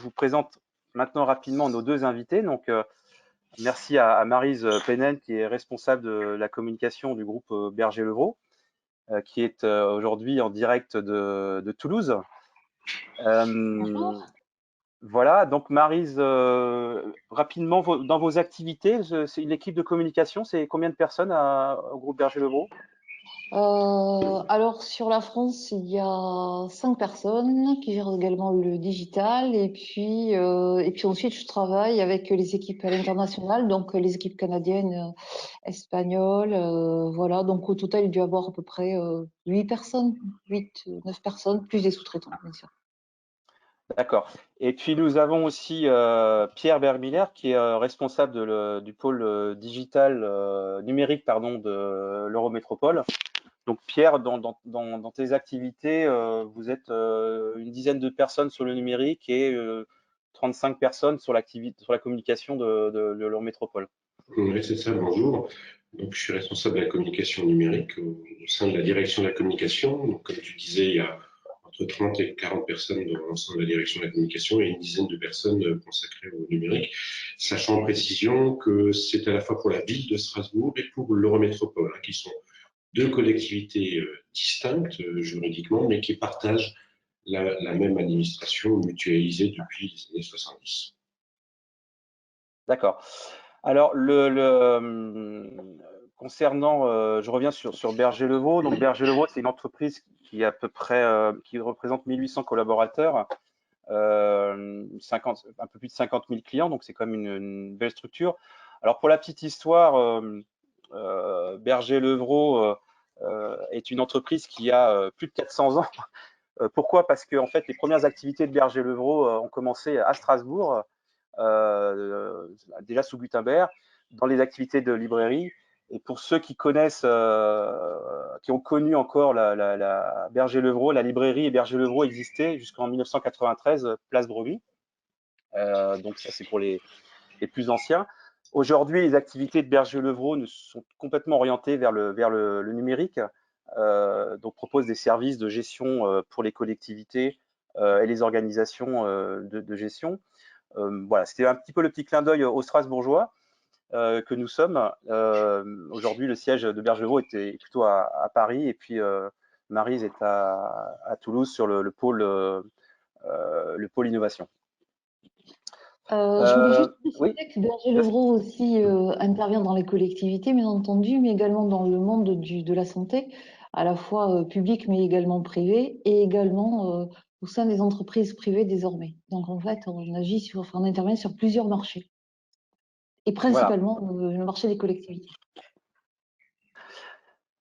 vous présente maintenant rapidement nos deux invités. Donc, merci à Maryse Pénel, qui est responsable de la communication du groupe Berger-Levrault, qui est aujourd'hui en direct de Toulouse. Voilà, donc Maryse, rapidement, dans vos activités, c'est une équipe de communication, c'est combien de personnes au groupe Berger-Levrault? Alors sur la France, il y a 5 personnes qui gèrent également le digital et puis ensuite je travaille avec les équipes à l'international, donc les équipes canadiennes, espagnoles, voilà. Donc au total, il doit y avoir à peu près 8 personnes, 9 personnes, plus des sous-traitants, bien sûr. D'accord. Et puis nous avons aussi Pierre Bermiller, qui est responsable du pôle digital numérique, pardon, de l'Eurométropole. Donc Pierre, dans tes activités, vous êtes une dizaine de personnes sur le numérique et 35 personnes sur sur la communication de l'Eurométropole. Oui, c'est ça, bonjour. Donc, je suis responsable de la communication numérique au sein de la direction de la communication. Donc, comme tu disais, il y a entre 30 et 40 personnes dans l'ensemble de la direction de la communication et une dizaine de personnes consacrées au numérique, sachant en précision que c'est à la fois pour la ville de Strasbourg et pour l'Eurométropole, qui sont deux collectivités distinctes juridiquement, mais qui partagent la même administration mutualisée depuis les années 70. D'accord. Alors, concernant, je reviens sur Berger-Levrault. Donc, Berger-Levrault, c'est une entreprise qui à peu près, qui représente 1800 collaborateurs, un peu plus de 50 000 clients, donc c'est quand même une belle structure. Alors, pour la petite histoire, Berger-Levrault est une entreprise qui a plus de 400 ans. Pourquoi? Parce que en fait, les premières activités de Berger-Levrault ont commencé à Strasbourg, déjà sous Gutenberg, dans les activités de librairie. Et pour ceux qui connaissent, qui ont connu encore la Berger-Levrault, la librairie et Berger-Levrault existait jusqu'en 1993, place Broglie. Donc ça, c'est pour les plus anciens. Aujourd'hui, les activités de Berger-Levrault sont complètement orientées vers le numérique. Donc propose des services de gestion pour les collectivités et les organisations de gestion. Voilà, c'était un petit peu le petit clin d'œil aux Strasbourgeois que nous sommes. Aujourd'hui, le siège de Berger-Levrault était plutôt à Paris et puis Maryse est à Toulouse sur le pôle innovation. Je voulais juste Oui, préciser que Berger-Levrault aussi intervient dans les collectivités, bien entendu, mais également dans le monde de la santé, à la fois public mais également privé, et également au sein des entreprises privées désormais. Donc en fait, on intervient sur plusieurs marchés, et voilà. principalement le marché des collectivités.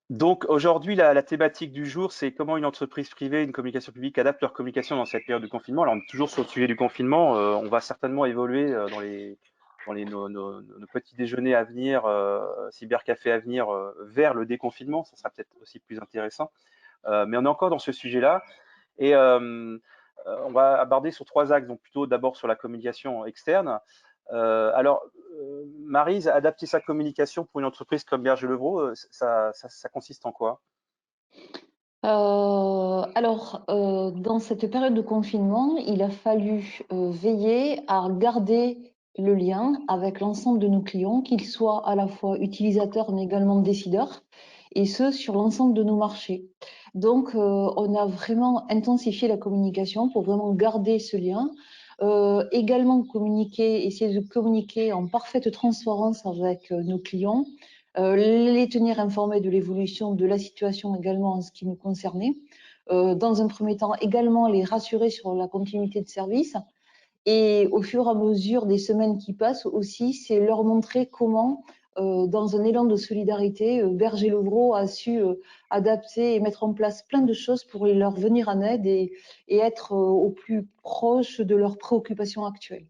Donc aujourd'hui, la thématique du jour, c'est comment une entreprise privée, une communication publique adapte leur communication dans cette période de confinement. Alors on est toujours sur le sujet du confinement, on va certainement évoluer nos petits déjeuners à venir, cybercafé à venir, vers le déconfinement. Ça sera peut-être aussi plus intéressant. Mais on est encore dans ce sujet-là. Et on va aborder sur 3 axes, donc plutôt d'abord sur la communication externe. Alors, Maryse, adapter sa communication pour une entreprise comme Berger-Levrault, ça consiste en quoi? Dans cette période de confinement, il a fallu veiller à garder le lien avec l'ensemble de nos clients, qu'ils soient à la fois utilisateurs mais également décideurs, et ce sur l'ensemble de nos marchés. Donc, on a vraiment intensifié la communication pour vraiment garder ce lien. Également essayer de communiquer en parfaite transparence avec nos clients, les tenir informés de l'évolution de la situation également en ce qui nous concernait. Dans un premier temps, également les rassurer sur la continuité de service. Et au fur et à mesure des semaines qui passent aussi, c'est leur montrer comment, dans un élan de solidarité, Berger-Levrault a su adapter et mettre en place plein de choses pour leur venir en aide et être au plus proche de leurs préoccupations actuelles.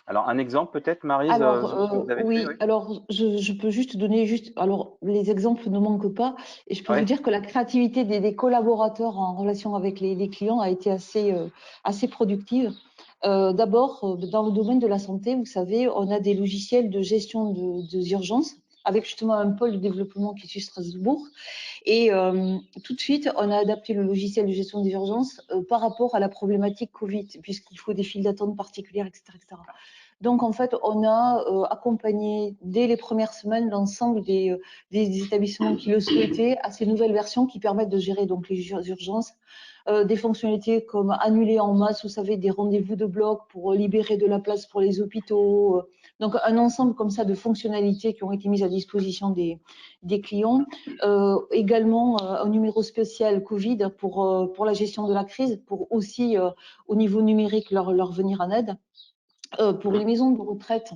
Alors un exemple peut-être, Maryse, ce que vous avez fait, Oui, oui? alors je peux juste donner alors les exemples ne manquent pas, et je peux vous Ouais. dire que la créativité des collaborateurs en relation avec les clients a été assez productive. D'abord, dans le domaine de la santé, vous savez, on a des logiciels de gestion des urgences avec justement un pôle de développement qui est sur Strasbourg. Et tout de suite, on a adapté le logiciel de gestion des urgences par rapport à la problématique Covid, puisqu'il faut des files d'attente particulières, etc., etc. Donc, en fait, on a accompagné dès les premières semaines l'ensemble des établissements qui le souhaitaient à ces nouvelles versions qui permettent de gérer donc les urgences. Des fonctionnalités comme annuler en masse, vous savez, des rendez-vous de bloc pour libérer de la place pour les hôpitaux. Donc, un ensemble comme ça de fonctionnalités qui ont été mises à disposition des clients. Également, un numéro spécial Covid pour la gestion de la crise, pour aussi, au niveau numérique, leur venir en aide. Pour les maisons de retraite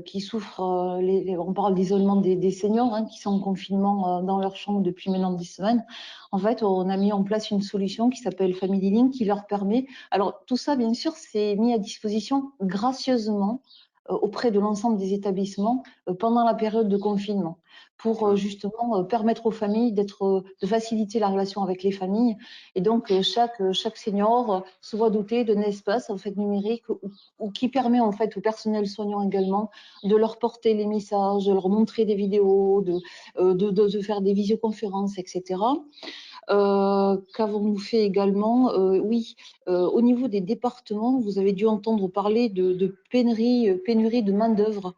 qui souffrent, on parle d'isolement des seniors hein, qui sont en confinement dans leur chambre depuis maintenant 10 semaines. En fait, on a mis en place une solution qui s'appelle Family Link qui leur permet. Alors, tout ça, bien sûr, c'est mis à disposition gracieusement auprès de l'ensemble des établissements pendant la période de confinement pour justement permettre aux familles de faciliter la relation avec les familles. Et donc, chaque senior se voit doté d'un espace en fait, numérique ou qui permet en fait au personnel soignant également de leur porter les messages, de leur montrer des vidéos, de faire des visioconférences, etc. Qu'avons-nous fait également oui, au niveau des départements, vous avez dû entendre parler de pénurie de main-d'œuvre.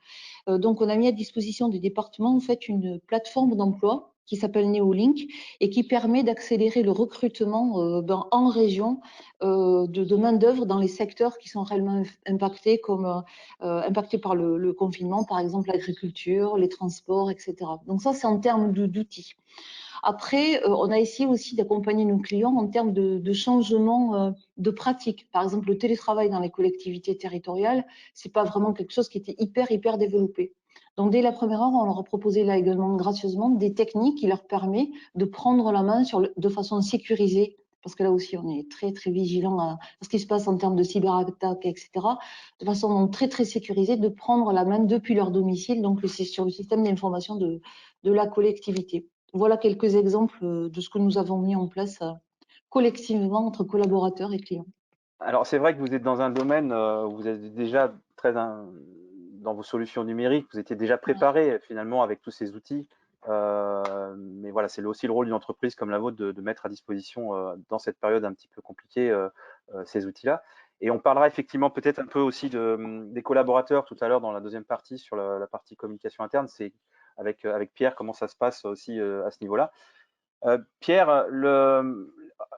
Donc, on a mis à disposition des départements en fait une plateforme d'emploi qui s'appelle Neolink et qui permet d'accélérer le recrutement en région de main-d'œuvre dans les secteurs qui sont réellement impactés, comme impactés par le confinement, par exemple l'agriculture, les transports, etc. Donc ça, c'est en termes d'outils. Après, on a essayé aussi d'accompagner nos clients en termes de changement de pratique. Par exemple, le télétravail dans les collectivités territoriales, c'est pas vraiment quelque chose qui était hyper développé. Donc, dès la première heure, on leur a proposé là également gracieusement des techniques qui leur permettent de prendre la main de façon sécurisée. Parce que là aussi, on est très vigilant à ce qui se passe en termes de cyberattaques, etc. De façon très sécurisée, de prendre la main depuis leur domicile, donc sur le système d'information de la collectivité. Voilà quelques exemples de ce que nous avons mis en place collectivement entre collaborateurs et clients. Alors, c'est vrai que vous êtes dans un domaine où vous êtes déjà dans vos solutions numériques, vous étiez déjà préparé finalement avec tous ces outils. Mais voilà, c'est aussi le rôle d'une entreprise comme la vôtre de mettre à disposition dans cette période un petit peu compliquée ces outils-là. Et on parlera effectivement peut-être un peu aussi des collaborateurs tout à l'heure dans la deuxième partie sur la partie communication interne. C'est avec Pierre comment ça se passe aussi à ce niveau-là. Pierre,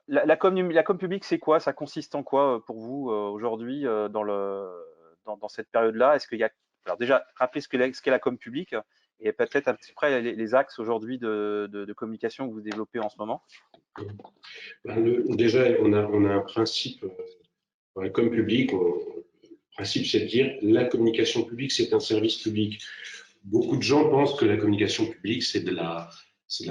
la com publique, c'est quoi? Ça consiste en quoi pour vous aujourd'hui dans cette période-là? Est-ce qu'il y a, alors déjà, rappelez ce qu'est la com publique et peut-être un petit peu les axes aujourd'hui de communication que vous développez en ce moment. Déjà, on a un principe dans la com publique. Le principe, c'est de dire la communication publique, c'est un service public. Beaucoup de gens pensent que la communication publique, c'est de la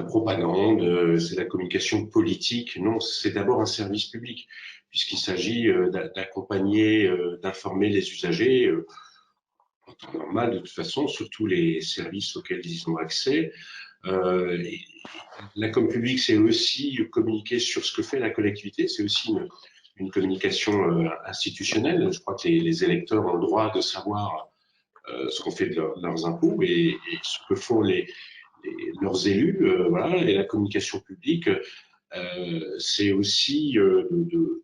propagande, c'est de la communication politique. Non, c'est d'abord un service public, puisqu'il s'agit d'accompagner, d'informer les usagers en temps normal, de toute façon, sur tous les services auxquels ils ont accès. Et la com publique, c'est aussi communiquer sur ce que fait la collectivité. C'est aussi une communication institutionnelle. Je crois que les électeurs ont le droit de savoir ce qu'on fait de leurs impôts et ce que font leurs élus. Voilà. Et la communication publique, c'est aussi de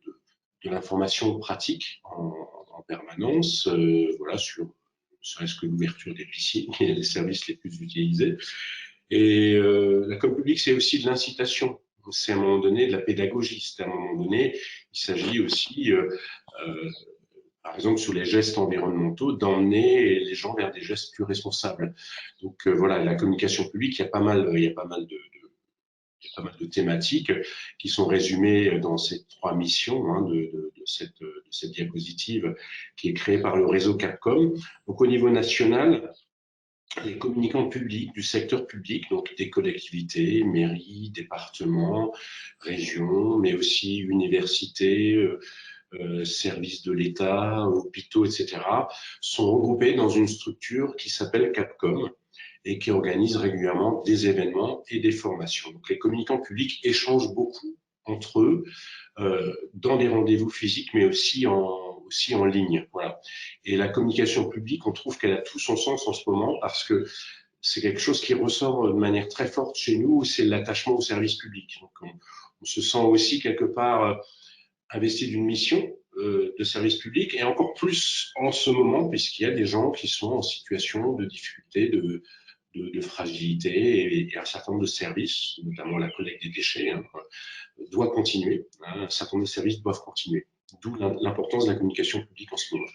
l'information pratique en permanence, voilà, sur serait-ce que l'ouverture des piscines, qui est les services les plus utilisés. Et la com publique, c'est aussi de l'incitation. C'est à un moment donné de la pédagogie. C'est à un moment donné, il s'agit aussi par exemple, sur les gestes environnementaux, d'emmener les gens vers des gestes plus responsables. Donc voilà, la communication publique, il y a pas mal de thématiques qui sont résumées dans ces 3 missions hein, de cette diapositive qui est créée par le réseau Capcom. Donc au niveau national, les communicants publics du secteur public, donc des collectivités, mairies, départements, régions, mais aussi universités, services de l'État, hôpitaux, etc., sont regroupés dans une structure qui s'appelle Capcom et qui organise régulièrement des événements et des formations. Donc, les communicants publics échangent beaucoup entre eux dans des rendez-vous physiques, mais aussi en ligne. Voilà. Et la communication publique, on trouve qu'elle a tout son sens en ce moment parce que c'est quelque chose qui ressort de manière très forte chez nous, c'est l'attachement au service public. Donc, on se sent aussi quelque part investi d'une mission de service public, et encore plus en ce moment, puisqu'il y a des gens qui sont en situation de difficulté, de fragilité, et un certain nombre de services, notamment la collecte des déchets, hein, doit continuer. Hein, un certain nombre de services doivent continuer. D'où l'importance de la communication publique en ce moment.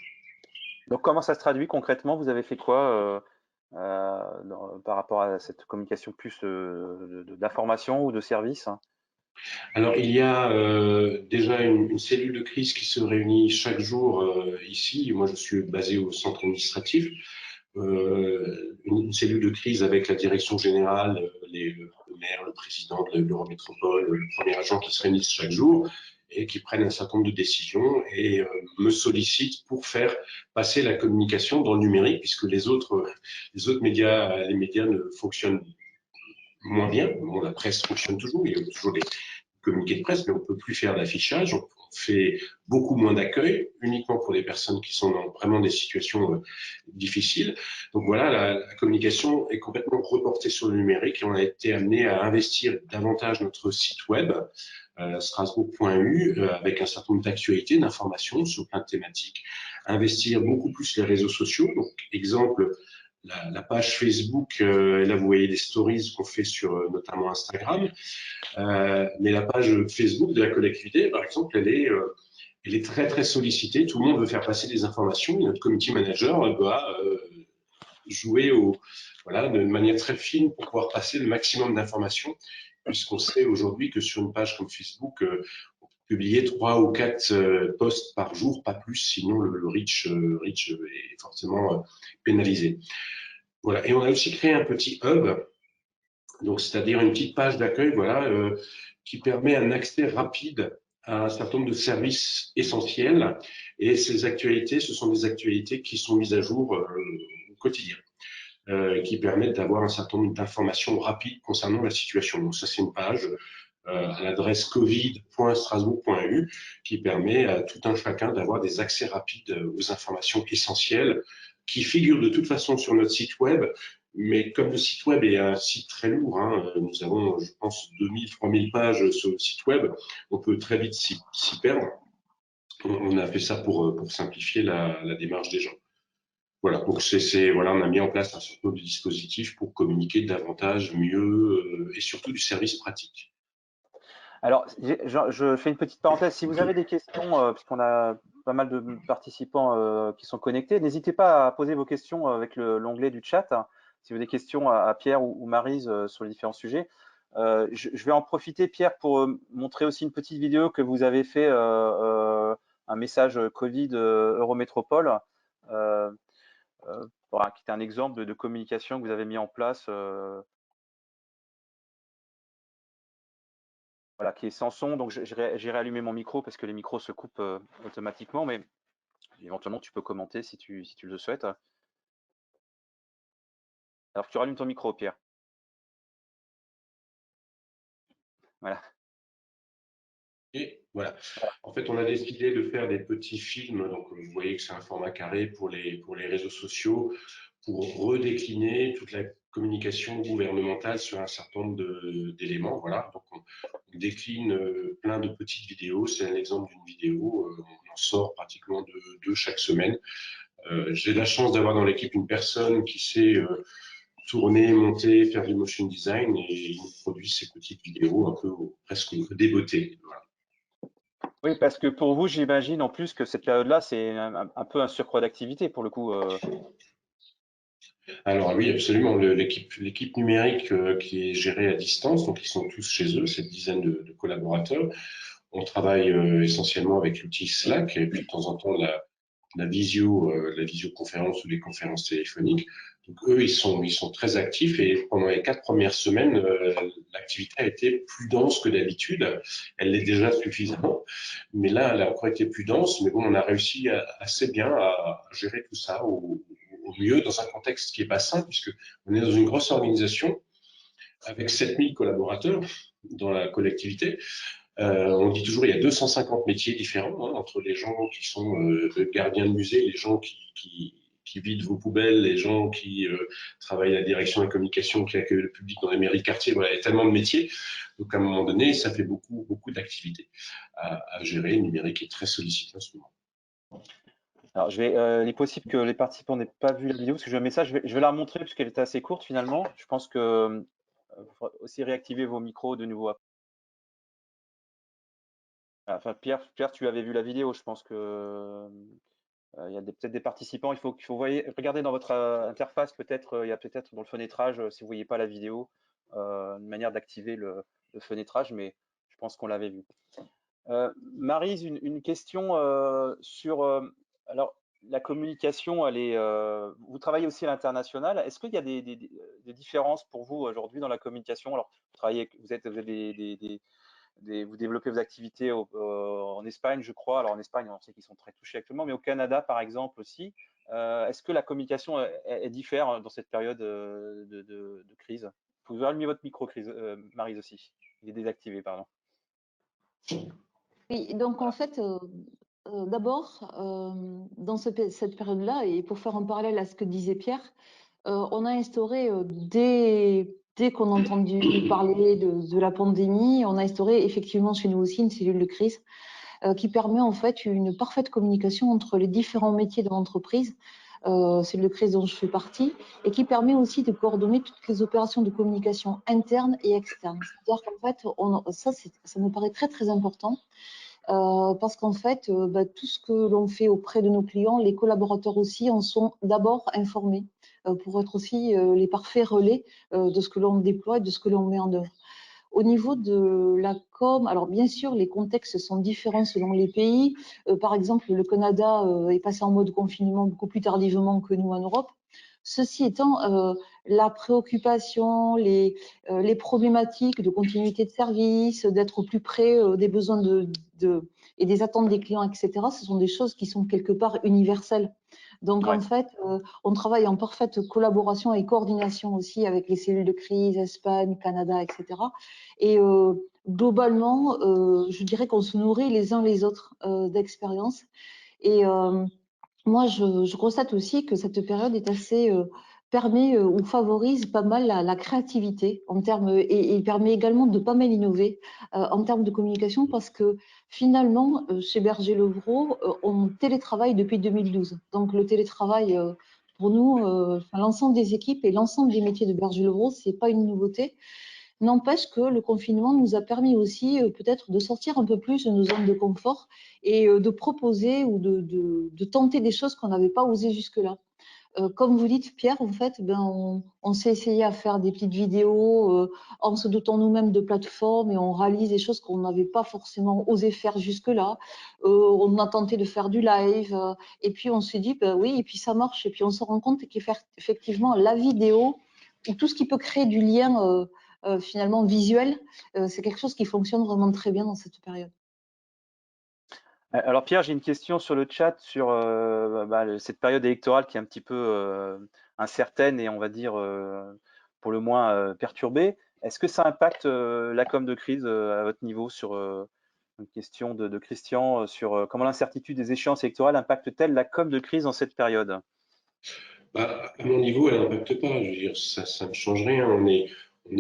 Donc, comment ça se traduit concrètement? Vous avez fait quoi par rapport à cette communication plus d'information ou de service? Alors, il y a déjà une cellule de crise qui se réunit chaque jour ici. Moi, je suis basé au centre administratif. Une cellule de crise avec la direction générale, le maire, le président de l'Eurométropole, le premier agent qui se réunissent chaque jour et qui prennent un certain nombre de décisions et me sollicitent pour faire passer la communication dans le numérique, puisque les autres médias, les médias ne fonctionnent moins bien. Bon, la presse fonctionne toujours, il y a toujours des communiqués de presse, mais on ne peut plus faire d'affichage. On fait beaucoup moins d'accueil, uniquement pour les personnes qui sont dans vraiment des situations difficiles. Donc voilà, la communication est complètement reportée sur le numérique, et on a été amené à investir davantage notre site web, strasbourg.eu, avec un certain nombre d'actualités, d'informations sur plein de thématiques, investir beaucoup plus les réseaux sociaux. Donc, exemple, la page Facebook, et là vous voyez les stories qu'on fait sur notamment Instagram, mais la page Facebook de la collectivité, par exemple, elle est très très sollicitée. Tout le monde veut faire passer des informations. Et notre community manager doit jouer voilà, de manière très fine pour pouvoir passer le maximum d'informations, puisqu'on sait aujourd'hui que sur une page comme Facebook, on peut publier 3 ou 4 posts par jour, pas plus, sinon le reach est fortement pénalisé. Voilà. Et on a aussi créé un petit hub, donc c'est-à-dire une petite page d'accueil, voilà, qui permet un accès rapide à un certain nombre de services essentiels. Et ces actualités, ce sont des actualités qui sont mises à jour au quotidien, qui permettent d'avoir un certain nombre d'informations rapides concernant la situation. Donc ça, c'est une page à l'adresse covid.strasbourg.eu qui permet à tout un chacun d'avoir des accès rapides aux informations essentielles qui figurent de toute façon sur notre site web. Mais comme le site web est un site très lourd, hein, nous avons, je pense, 2000, 3000 pages sur le site web, on peut très vite s'y perdre. On a fait ça pour simplifier la démarche des gens. Voilà, donc voilà, on a mis en place un certain nombre de dispositifs pour communiquer davantage, mieux, et surtout du service pratique. Alors, je fais une petite parenthèse. Si vous avez des questions, puisqu'on a pas mal de participants qui sont connectés, n'hésitez pas à poser vos questions avec l'onglet du chat. Si vous avez des questions à Pierre ou Maryse sur les différents sujets. Je vais en profiter, Pierre, pour montrer aussi une petite vidéo que vous avez fait, un message Covid Eurométropole, voilà, qui est un exemple de communication que vous avez mis en place. Voilà, qui est sans son, donc j'ai réallumé mon micro parce que les micros se coupent automatiquement, mais éventuellement tu peux commenter si tu le souhaites. Alors tu rallumes ton micro, Pierre. Voilà. Et voilà. En fait, on a décidé de faire des petits films. Donc, vous voyez que c'est un format carré pour les réseaux sociaux, pour redécliner toute la communication gouvernementale sur un certain nombre d'éléments. Voilà. Donc, on décline plein de petites vidéos. C'est un exemple d'une vidéo. On en sort pratiquement deux chaque semaine. J'ai la chance d'avoir dans l'équipe une personne qui sait tourner, monter, faire du motion design, et il nous produit ces petites vidéos un peu presque débottées. Voilà. Oui, parce que pour vous, j'imagine en plus que cette période-là, c'est un peu un surcroît d'activité pour le coup. Alors oui, absolument. L'équipe numérique qui est gérée à distance, donc ils sont tous chez eux, cette dizaine de collaborateurs. On travaille essentiellement avec l'outil Slack, et puis de temps en temps la visioconférence ou les conférences téléphoniques. Donc eux, ils sont très actifs, et pendant les 4 premières semaines, l'activité a été plus dense que d'habitude. Elle l'est déjà suffisamment, mais là, elle a encore été plus dense. Mais bon, on a réussi assez bien à gérer tout ça au mieux dans un contexte qui est pas simple, puisque on est dans une grosse organisation avec 7000 collaborateurs dans la collectivité. On dit toujours il y a 250 métiers différents, hein, entre les gens qui sont gardiens de musée, les gens qui qui vident vos poubelles, les gens qui travaillent à la direction de la communication, qui accueillent le public dans les mairies de quartier. Voilà, il y a tellement de métiers. Donc, à un moment donné, ça fait beaucoup d'activités à gérer. Le numérique est très sollicité en ce moment. Alors, il est possible que les participants n'aient pas vu la vidéo, parce que j'ai un message, je vais la remontrer, puisqu'elle était assez courte finalement. Je pense que vous faudra aussi réactiver vos micros de nouveau. Enfin, Pierre, tu avais vu la vidéo, je pense que il y a peut-être des participants, il faut regarder dans votre interface, peut-être, il y a peut-être dans le fenêtrage, si vous voyez pas la vidéo, une manière d'activer le fenêtrage, mais je pense qu'on l'avait vu. Maryse, une question sur alors la communication, vous travaillez aussi à l'international. Est-ce qu'il y a des différences pour vous aujourd'hui dans la communication? Alors, vous développez vos activités en Espagne, je crois. Alors en Espagne, on sait qu'ils sont très touchés actuellement, mais au Canada, par exemple, aussi. Est-ce que la communication est diffère dans cette période de crise? Vous pouvez allumer votre micro, Maryse, aussi. Il est désactivé, pardon. Oui, donc en fait, d'abord, dans cette période-là, et pour faire un parallèle à ce que disait Pierre, on a instauré, dès qu'on a entendu parler de la pandémie, on a instauré effectivement chez nous aussi une cellule de crise qui permet en fait une parfaite communication entre les différents métiers de l'entreprise. Cellule de crise dont je fais partie, et qui permet aussi de coordonner toutes les opérations de communication interne et externe. C'est-à-dire qu'en fait, ça me paraît très très important. Parce qu'en fait, tout ce que l'on fait auprès de nos clients, les collaborateurs aussi en sont d'abord informés pour être aussi les parfaits relais de ce que l'on déploie et de ce que l'on met en œuvre. Au niveau de la com, alors bien sûr, les contextes sont différents selon les pays. Par exemple, le Canada est passé en mode confinement beaucoup plus tardivement que nous en Europe. Ceci étant, la préoccupation, les problématiques de continuité de service, d'être au plus près des besoins et des attentes des clients, etc., ce sont des choses qui sont quelque part universelles. Donc, Ouais. en fait, on travaille en parfaite collaboration et coordination aussi avec les cellules de crise, Espagne, Canada, etc. Et globalement, je dirais qu'on se nourrit les uns les autres d'expérience. Et moi, je constate aussi que cette période est assez permet ou favorise pas mal la créativité en termes et permet également de pas mal innover en termes de communication parce que finalement, chez Berger Levrault, on télétravaille depuis 2012. Donc le télétravail pour nous, l'ensemble des équipes et l'ensemble des métiers de Berger Levrault, c'est pas une nouveauté. N'empêche que le confinement nous a permis aussi peut-être de sortir un peu plus de nos zones de confort et de proposer ou de tenter des choses qu'on n'avait pas osé jusque-là. Comme vous dites, Pierre, en fait, on s'est essayé à faire des petites vidéos en se dotant nous-mêmes de plateformes et on réalise des choses qu'on n'avait pas forcément osé faire jusque-là. On a tenté de faire du live et puis on s'est dit, oui, et puis ça marche. Et puis on se rend compte qu'effectivement, la vidéo ou tout ce qui peut créer du lien finalement visuel, c'est quelque chose qui fonctionne vraiment très bien dans cette période. Alors Pierre, j'ai une question sur le chat sur cette période électorale qui est un petit peu incertaine et on va dire pour le moins perturbée. Est-ce que ça impacte la com de crise à votre niveau sur une question de Christian sur comment l'incertitude des échéances électorales impacte-t-elle la com de crise dans cette période? À mon niveau, elle n'impacte pas. Je veux dire, ça ne change rien. On est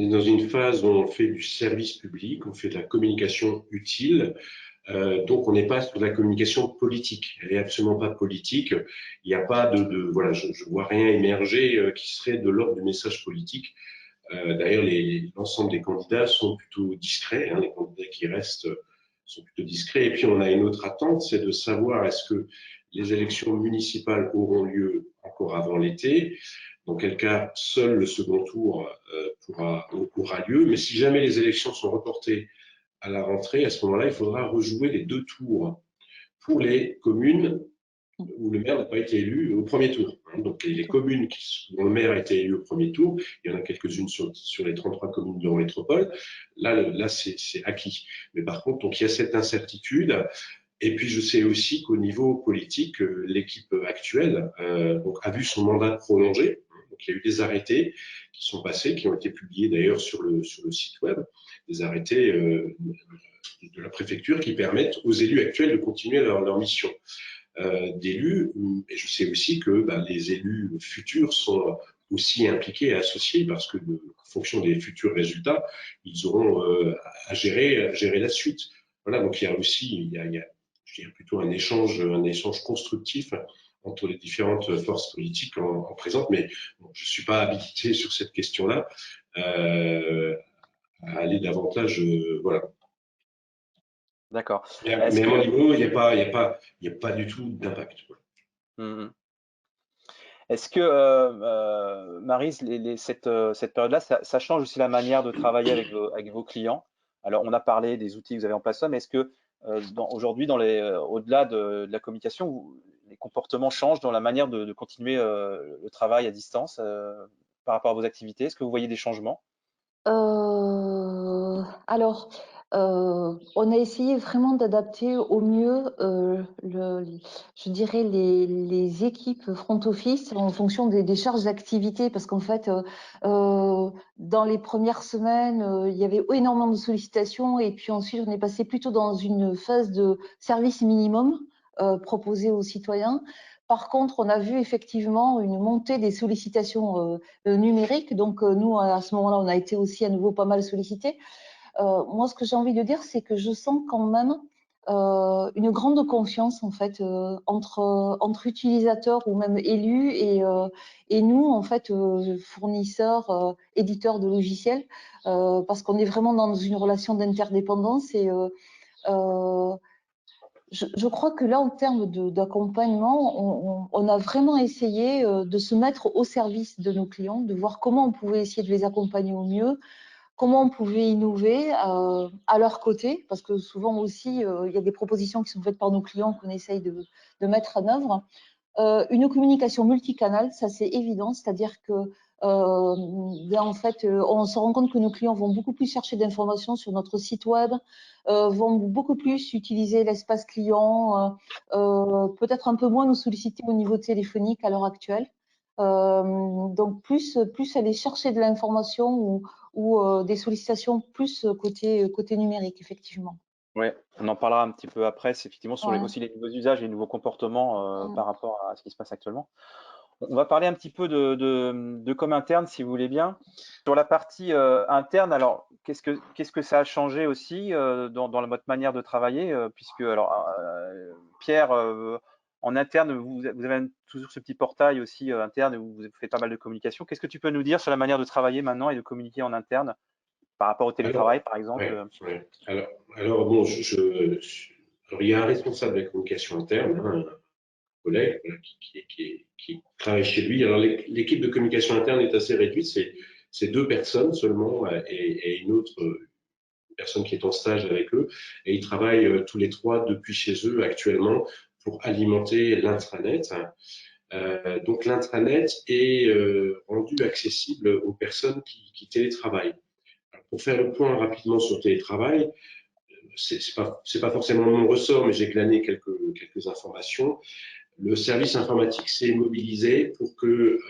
dans une phase où on fait du service public, on fait de la communication utile. Donc, on n'est pas sur de la communication politique. Elle est absolument pas politique. Il n'y a pas voilà, je vois rien émerger qui serait de l'ordre du message politique. D'ailleurs, l'ensemble des candidats sont plutôt discrets. Hein, les candidats qui restent sont plutôt discrets. Et puis, on a une autre attente, c'est de savoir est-ce que les élections municipales auront lieu encore avant l'été. Dans quel cas, seul le second tour aura lieu. Mais si jamais les élections sont reportées à la rentrée, à ce moment-là, il faudra rejouer les 2 tours pour les communes où le maire n'a pas été élu au premier tour. Donc, les communes où le maire a été élu au premier tour, il y en a quelques-unes sur les 33 communes de la métropole, là c'est acquis. Mais par contre, donc, il y a cette incertitude. Et puis, je sais aussi qu'au niveau politique, l'équipe actuelle a vu son mandat prolongé. Donc, il y a eu des arrêtés qui sont passés, qui ont été publiés d'ailleurs sur le site web, des arrêtés de la préfecture qui permettent aux élus actuels de continuer leur mission. d'élus. Et je sais aussi que les élus futurs sont aussi impliqués et associés parce que, en fonction des futurs résultats, ils auront à gérer la suite. Voilà, donc il y a aussi, je dirais plutôt un échange constructif entre les différentes forces politiques en présente, mais bon, je ne suis pas habilité sur cette question-là à aller davantage, voilà. D'accord. Mais à Est-ce mon que, niveau, il n'y a pas du tout d'impact. Mhm. Est-ce que Maryse, cette période-là, ça change aussi la manière de travailler avec vos clients? Alors, on a parlé des outils que vous avez en place, mais est-ce que aujourd'hui, au-delà de la communication, les comportements changent dans la manière de continuer le travail à distance par rapport à vos activités? Est-ce que vous voyez des changements? Alors, on a essayé vraiment d'adapter au mieux, je dirais les équipes front office en fonction des charges d'activité, parce qu'en fait, dans les premières semaines, il y avait énormément de sollicitations, et puis ensuite on est passé plutôt dans une phase de service minimum proposé aux citoyens. Par contre, on a vu effectivement une montée des sollicitations numériques. Donc, nous, à ce moment-là, on a été aussi à nouveau pas mal sollicités. Moi, ce que j'ai envie de dire, c'est que je sens quand même une grande confiance en fait entre utilisateurs ou même élus et nous, en fait, fournisseurs, éditeurs de logiciels, parce qu'on est vraiment dans une relation d'interdépendance et je crois que là, en termes d'accompagnement, on a vraiment essayé de se mettre au service de nos clients, de voir comment on pouvait essayer de les accompagner au mieux, comment on pouvait innover à leur côté, parce que souvent aussi, il y a des propositions qui sont faites par nos clients qu'on essaye de mettre en œuvre. Une communication multicanale, ça c'est évident, c'est-à-dire que en fait, on se rend compte que nos clients vont beaucoup plus chercher d'informations sur notre site web, vont beaucoup plus utiliser l'espace client, peut-être un peu moins nous solliciter au niveau téléphonique à l'heure actuelle. Donc plus aller chercher de l'information ou des sollicitations plus côté numérique, effectivement. Oui, on en parlera un petit peu après. C'est effectivement sur Ouais. aussi les nouveaux usages, les nouveaux comportements par rapport à ce qui se passe actuellement. On va parler un petit peu de com interne, si vous voulez bien. Sur la partie interne, alors qu'est-ce que ça a changé aussi dans votre manière de travailler, puisque alors Pierre, en interne, vous avez toujours ce petit portail aussi interne où vous faites pas mal de communication. Qu'est-ce que tu peux nous dire sur la manière de travailler maintenant et de communiquer en interne par rapport au télétravail, Alors, par exemple? ouais. Alors bon, alors, il y a un responsable de la communication interne, hein, un collègue voilà, qui travaille chez lui. Alors, l'équipe de communication interne est assez réduite, c'est 2 personnes seulement et une autre personne qui est en stage avec eux. Et ils travaillent tous les 3 depuis chez eux actuellement pour alimenter l'intranet. Donc, l'intranet est rendu accessible aux personnes qui télétravaillent. Pour faire le point rapidement sur le télétravail, c'est pas forcément mon ressort, mais j'ai glané quelques informations. Le service informatique s'est mobilisé pour que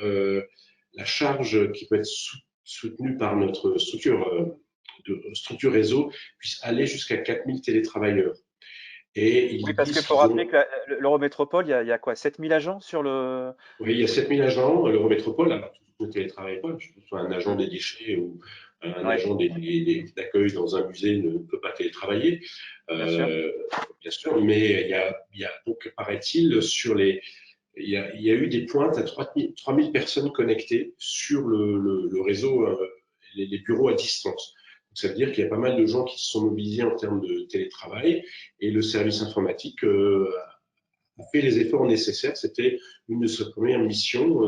la charge qui peut être soutenue par notre structure réseau puisse aller jusqu'à 4000 télétravailleurs. Et Oui, ils parce disent qu'il faut qu'ils rappeler ont que l'Eurométropole, il y a quoi, 7000 agents sur le… Oui, il y a 7000 agents. L'Eurométropole, alors, tout ne télétravaille pas. Que ce soit un agent Hmm. des déchets ou un Oui, agent d'accueil dans un musée ne peut pas télétravailler, bien sûr. euh, bien sûr. Mais il y a donc, paraît-il, il y a eu des pointes à 3000 personnes connectées sur le réseau, les bureaux à distance. Donc, ça veut dire qu'il y a pas mal de gens qui se sont mobilisés en termes de télétravail et le service informatique fait les efforts nécessaires. C'était une de ses premières missions